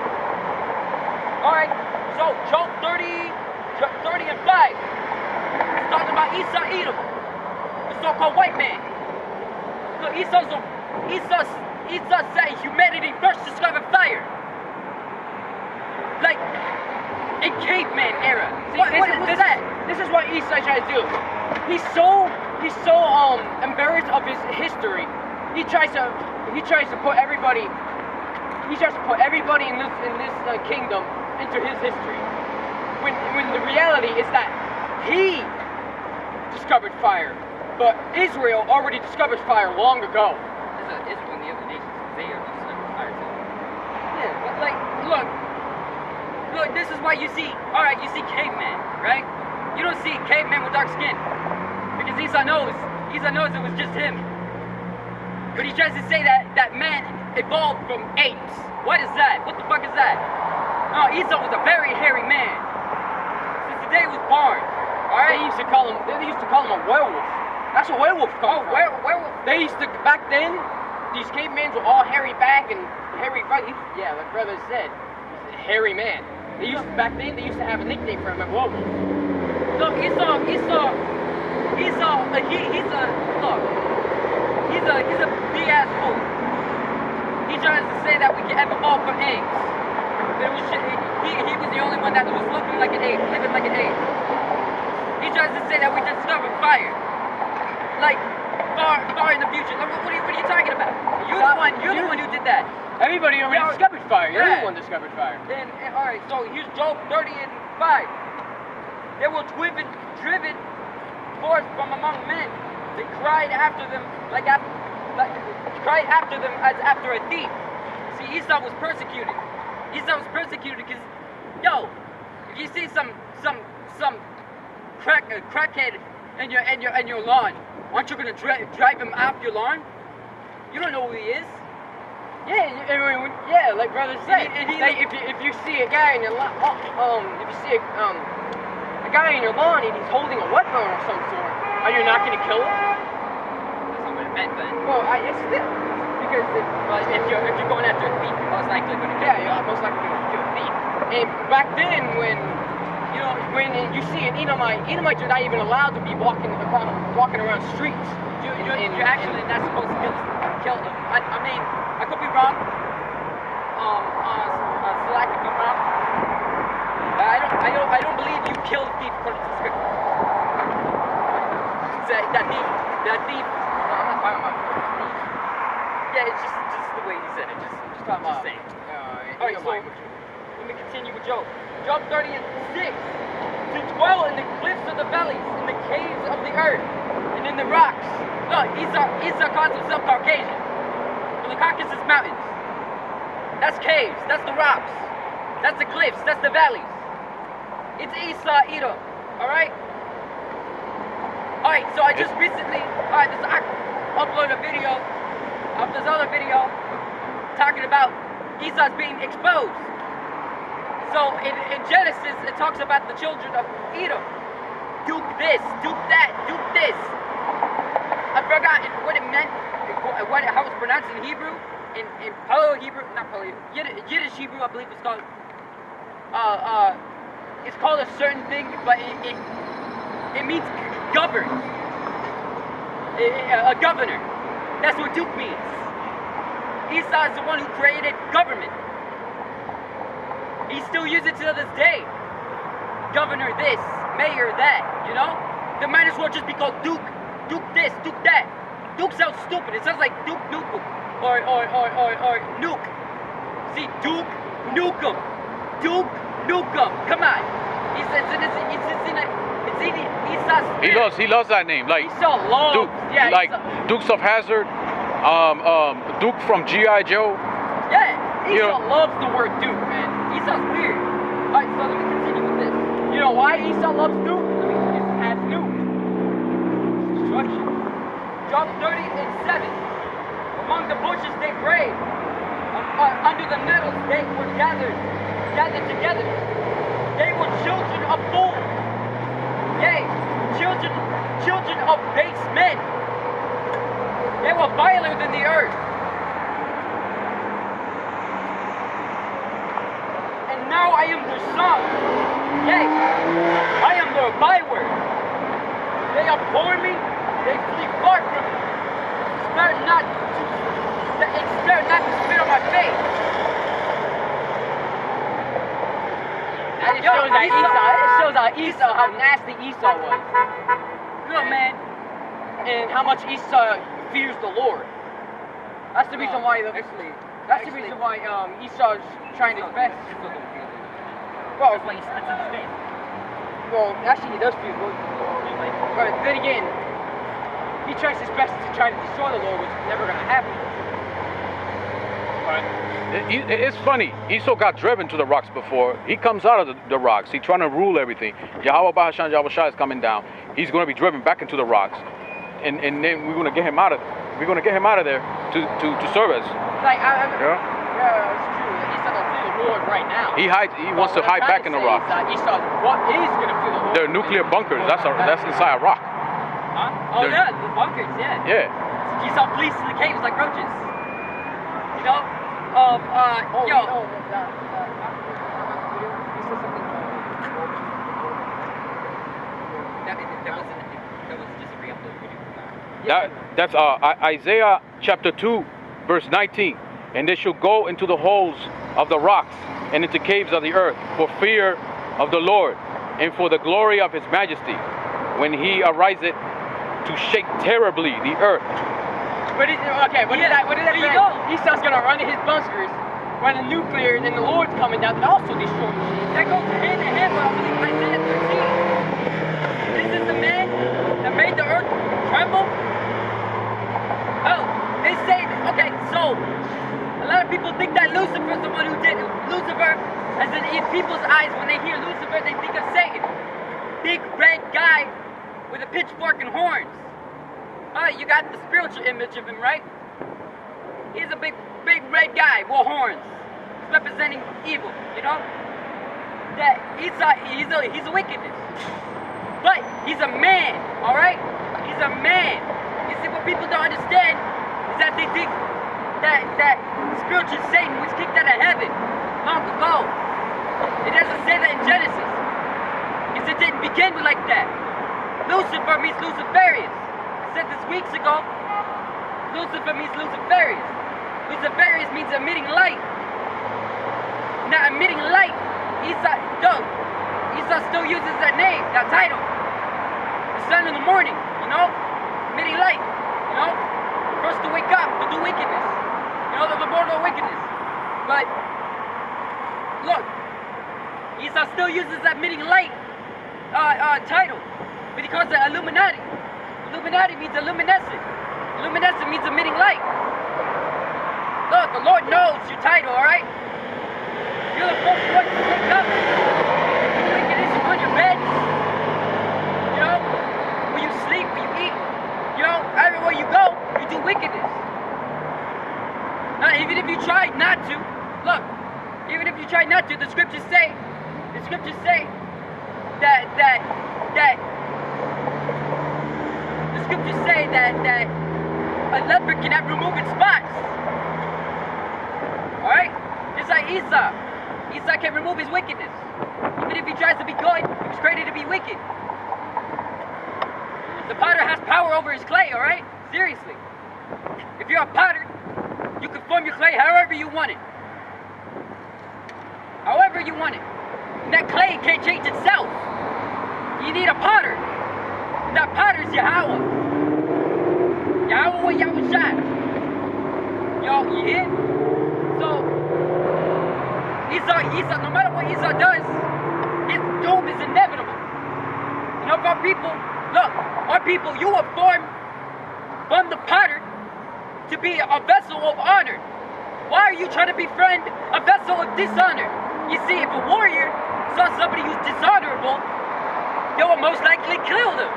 Speaker 1: All right. So Job 30 and 5. It's talking about Esau Edom, the so-called white man. Look, Esau said humanity first discovered fire. Like in caveman era.
Speaker 2: See, this is what Esau tries to do. He's so embarrassed of his history. He tries to put everybody in this kingdom into his history. When the reality is that he discovered fire, but Israel already discovered fire long ago.
Speaker 1: Israel and the other nations, they are discovered fire too.
Speaker 2: Yeah,
Speaker 1: But like, look, this is why you see caveman, right? You don't see caveman with dark skin. Because Esau knows it was just him. But he tries to say that man evolved from apes. What is that? What the fuck is that? No, Esau was a very hairy man. Since the day he was born. Alright?
Speaker 2: They used to call him a werewolf. That's what werewolf comes from.
Speaker 1: Werewolf.
Speaker 2: They used to, back then, these cavemen were all hairy back and hairy front. Yeah, like brother said, he's a hairy man. Back then, they used to have a nickname for him, a werewolf.
Speaker 1: Look, he's a big ass fool. He tries to say that we can evolve from apes. But he was the only one that was looking like an ape, living like an ape. He tries to say that we discovered fire. Like, far in the future. Like, what are you talking about? You're the one who did that.
Speaker 2: Everybody already discovered fire.
Speaker 1: Yeah.
Speaker 2: Everyone discovered fire.
Speaker 1: And alright, so here's Job 30 and 5. They were driven forth from among men. They cried after them cried after them as after a thief. See, Esau was persecuted. Esau was persecuted because, if you see some crackhead in your lawn, aren't you gonna drive him off your lawn? You don't know who he is.
Speaker 2: Yeah, like brother said. If you see a guy in your lawn, if you see a guy in your lawn and he's holding a weapon of some sort, are you not gonna kill him?
Speaker 1: That's not what it meant, but
Speaker 2: Well, it's still because
Speaker 1: if you're going after a thief, you're most likely going to
Speaker 2: you're most likely gonna kill a thief. And back then, when you see an Edomites are not even allowed to be walking around streets.
Speaker 1: You're actually not supposed to kill them. I mean, I could be wrong. Select if I'm wrong. I don't believe you killed a thief according to the scripture. That thief.
Speaker 2: No, I'm not talking about thief.
Speaker 1: Yeah, it's just the way he said it. Just talking about. Saying. Alright, so let me continue with Job. Job 30 and 6. To dwell in the cliffs of the valleys, in the caves of the earth, and in the rocks. Look, Esau calls himself Caucasian. From the Caucasus Mountains. That's caves, that's the rocks. That's the cliffs, that's the valleys. It's Esau Edom, alright? Alright, so I just recently, I uploaded a video of this other video talking about Esau's being exposed. So in Genesis, it talks about the children of Edom. Duke this, duke that, duke this. I forgot what it meant, how it's pronounced in Hebrew. In Yiddish Hebrew, I believe it's called. It's called a certain thing, but it means govern. A governor. That's what Duke means. Esau is the one who created government. He still uses it to this day. Governor this, mayor that, you know? They might as well just be called Duke. Duke this, Duke that. Duke sounds stupid. It sounds like Duke Nukem. Or Nuke. See, Duke Nukem. Duke Nukem. Come on. He says in It's Esau's spirit.
Speaker 3: He loves that name. Like
Speaker 1: Esau loves.
Speaker 3: Duke,
Speaker 1: Yeah,
Speaker 3: like
Speaker 1: Esau.
Speaker 3: Dukes of Hazzard, Duke from G.I. Joe.
Speaker 1: Yeah,
Speaker 3: You
Speaker 1: Esau
Speaker 3: know-
Speaker 1: loves the word Duke, man. Esau's weird. Alright, so let me continue with this. You know why Esau loves Duke? It has Duke. Destruction. Job 30 and 7. Among the bushes they prayed. Under the nettles they were gathered together. They were children of fools. Yea, children of base men. They were viler than the earth. And now I am their son. Yea, I am their byword. They abhor me, they flee far from me. Spare not to spit on my face.
Speaker 2: It shows how nasty Esau was.
Speaker 1: Look, man,
Speaker 2: And how much Esau fears the Lord. That's the reason why That's the reason why Esau's trying his best. Well,
Speaker 1: that's why he splits in his face.
Speaker 2: well, actually he does fear the Lord. But then again, he tries his best to try to destroy the Lord, which is never going to happen.
Speaker 3: It's funny. Esau got driven to the rocks before. He comes out of the rocks. He's trying to rule everything. Yahweh Bahashan Yahushua is coming down. He's going to be driven back into the rocks, and then we're going to get him out of. We're going to get him out of there to serve us.
Speaker 2: Like,
Speaker 3: Yeah.
Speaker 2: yeah, it's true. Esau don't fear the Lord right now.
Speaker 3: He hides. He wants to hide back in the rocks.
Speaker 2: Esau is going to fear the Lord.
Speaker 3: They're nuclear bunkers. That's inside a rock.
Speaker 1: Huh? Oh,
Speaker 3: They're-
Speaker 1: yeah, the bunkers, yeah.
Speaker 3: Yeah.
Speaker 1: Esau flees to the caves like roaches. You know? Yo. That was just a re-upload video.
Speaker 3: That's Isaiah chapter 2, verse 19. And they shall go into the holes of the rocks and into caves of the earth for fear of the Lord and for the glory of his majesty, when he ariseth to shake terribly the earth.
Speaker 2: What does that
Speaker 1: there you
Speaker 2: mean?
Speaker 1: go.
Speaker 2: Esau's going to run to his bunkers, run the nuclear, and the Lord's coming down and also destroy him.
Speaker 1: That goes hand in hand with, I believe, Isaiah 13. This is the man that made the earth tremble. Oh, they say, okay, so a lot of people think that Lucifer's the one who did it. Lucifer, as in people's eyes, when they hear Lucifer, they think of Satan. Big red guy with a pitchfork and horns. You got the spiritual image of him, right? He's a big red guy with horns. He's representing evil, you know? That he's a wickedness. But he's a man, alright? He's a man. You see, what people don't understand is that they think that spiritual Satan was kicked out of heaven long ago. It doesn't say that in Genesis. Because it didn't begin like that. Lucifer means Luciferius. I said this weeks ago. Lucifer means Luciferius. Luciferius means emitting light. Now emitting light, Esau still uses that name, that title. The son in the morning, you know? Emitting light, you know? First to wake up, to do wickedness. You know, the border of wickedness. But, look, Esau still uses that emitting light title. But he calls it Illuminati. Illuminati means illuminescent. Illuminescent means emitting light. Look, the Lord knows your title, alright? You're the first one to wake up. You wickedness on your bed. You know? When you sleep, when you eat. You know, everywhere you go, you do wickedness. Now, even if you try not to, look, even if you try not to, the scriptures say that a leopard cannot remove its spots. Alright? Just like Esau. Esau can remove his wickedness. Even if he tries to be good, he was created to be wicked. The potter has power over his clay, alright? Seriously. If you're a potter, you can form your clay however you want it. However you want it. And that clay can't change itself. You need a potter. And that potter is Yahweh. Yahweh, Yahushua. Yo, you hear? So, Esau, no matter what Esau does, his doom is inevitable. You know, of our people, look, our people, you were formed from the potter to be a vessel of honor. Why are you trying to befriend a vessel of dishonor? You see, if a warrior saw somebody who's dishonorable, they will most likely kill them.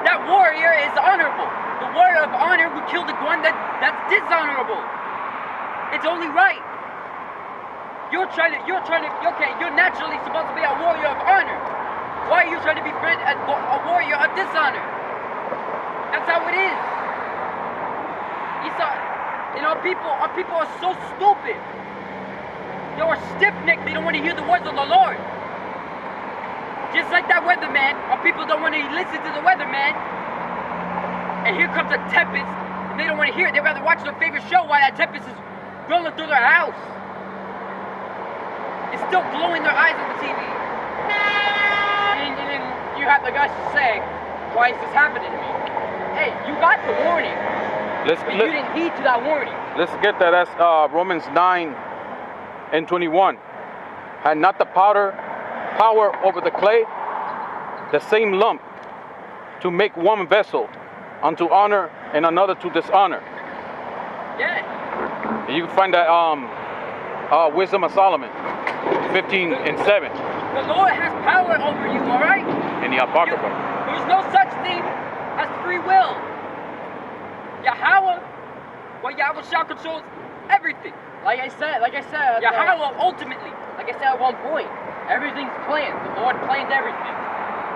Speaker 1: That warrior is honorable. The warrior of honor would kill the one that's dishonorable. It's only right. You're naturally supposed to be a warrior of honor. Why are you trying to befriend a warrior of dishonor? That's how it is. And our people are so stupid. They are stiff-necked. They don't want to hear the words of the Lord. Just like that weatherman, our people don't want to listen to the weatherman. And here comes a tempest, and they don't want to hear it. They'd rather watch their favorite show while that tempest is rolling through their house. It's still glowing their eyes on the TV.
Speaker 2: And then you have the guys to say, why is this happening to me? Hey, you got the warning, but you didn't heed to that warning.
Speaker 3: Let's get that. That's Romans 9:21. Had not the power over the clay, the same lump, to make one vessel unto honor and another to dishonor.
Speaker 1: Yeah.
Speaker 3: And you can find that Wisdom of Solomon 15:7.
Speaker 1: The Lord has power over you, all right?
Speaker 3: In the Apocrypha.
Speaker 1: There's no such thing as free will. Yahweh shall controls everything.
Speaker 2: Like I said,
Speaker 1: Yahweh ultimately.
Speaker 2: like I said at one point, everything's planned. The Lord planned everything.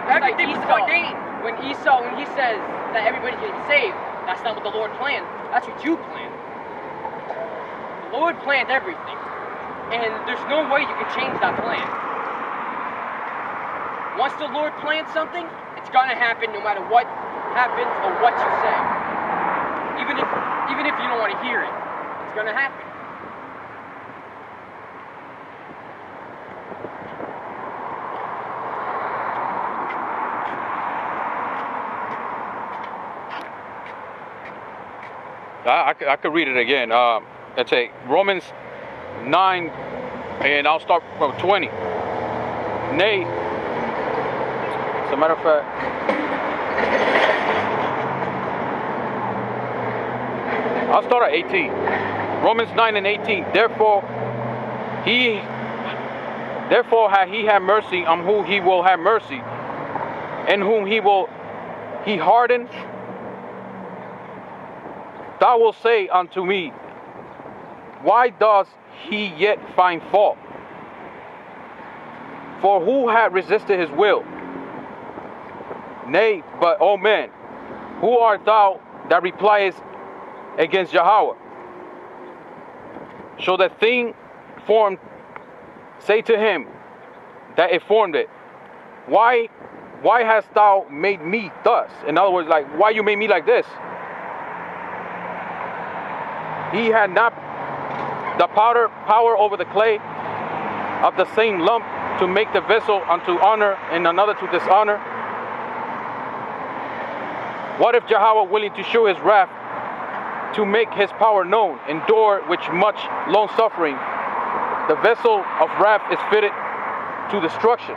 Speaker 1: Everything was ordained.
Speaker 2: When he says that everybody's getting saved, that's not what the Lord planned. That's what you planned. The Lord planned everything. And there's no way you can change that plan. Once the Lord plans something, it's gonna happen no matter what happens or what you say. Even if you don't want to hear it, it's gonna happen.
Speaker 3: I could read it again. Let's say Romans 9, and I'll start from 20. Nay, as a matter of fact, I'll start at 18. Romans 9:18. Therefore had he had mercy on whom he will have mercy, and whom he harden. Thou wilt say unto me, why does he yet find fault? For who had resisted his will? Nay, but, O man, who art thou that repliest against Yahweh? Shall the thing formed say to him that it formed it, why hast thou made me thus? In other words, like, why you made me like this? He had not the power over the clay of the same lump to make the vessel unto honor and another to dishonor. What if Jehovah, willing to show his wrath, to make his power known, endure with much long suffering? The vessel of wrath is fitted to destruction.
Speaker 1: I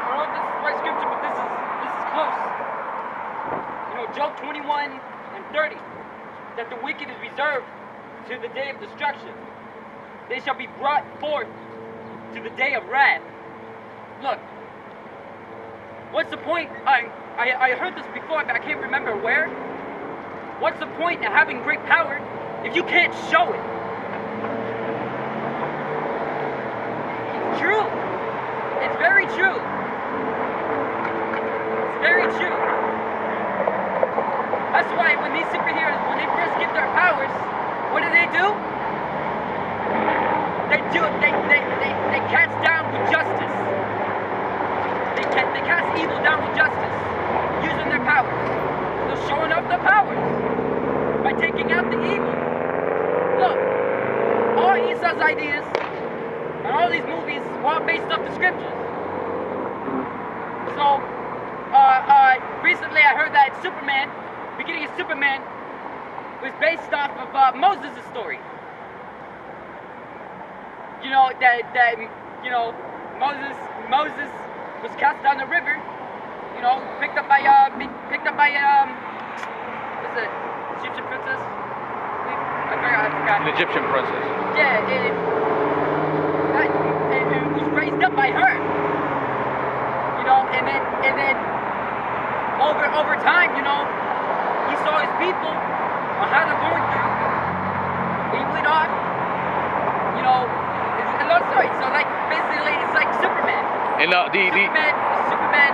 Speaker 1: don't know if this is the right scripture, but this is close. Job 21:30, that the wicked is reserved to the day of destruction. They shall be brought forth to the day of wrath. Look, what's the point? I heard this before, but I can't remember where. What's the point of having great power if you can't show it? It's true. It's very true. It's very true. That's why when these superheroes, when they first get their powers, what do? They cast down with justice. They cast evil down with justice, using their powers. They're showing off their powers by taking out the evil. Look, all Esau's ideas and all these movies were all based off the scriptures. So, recently I heard that Superman, beginning of Superman, was based off of Moses' story. You know, that you know, Moses was cast down the river, you know, picked up by what's it, Egyptian princess? I forgot.
Speaker 3: An Egyptian princess.
Speaker 1: Yeah, and was raised up by her. You know, and then over time, you know, he saw his people on how they're going through. He went off, you know, it's a long story. So like basically it's like Superman.
Speaker 3: And
Speaker 1: Superman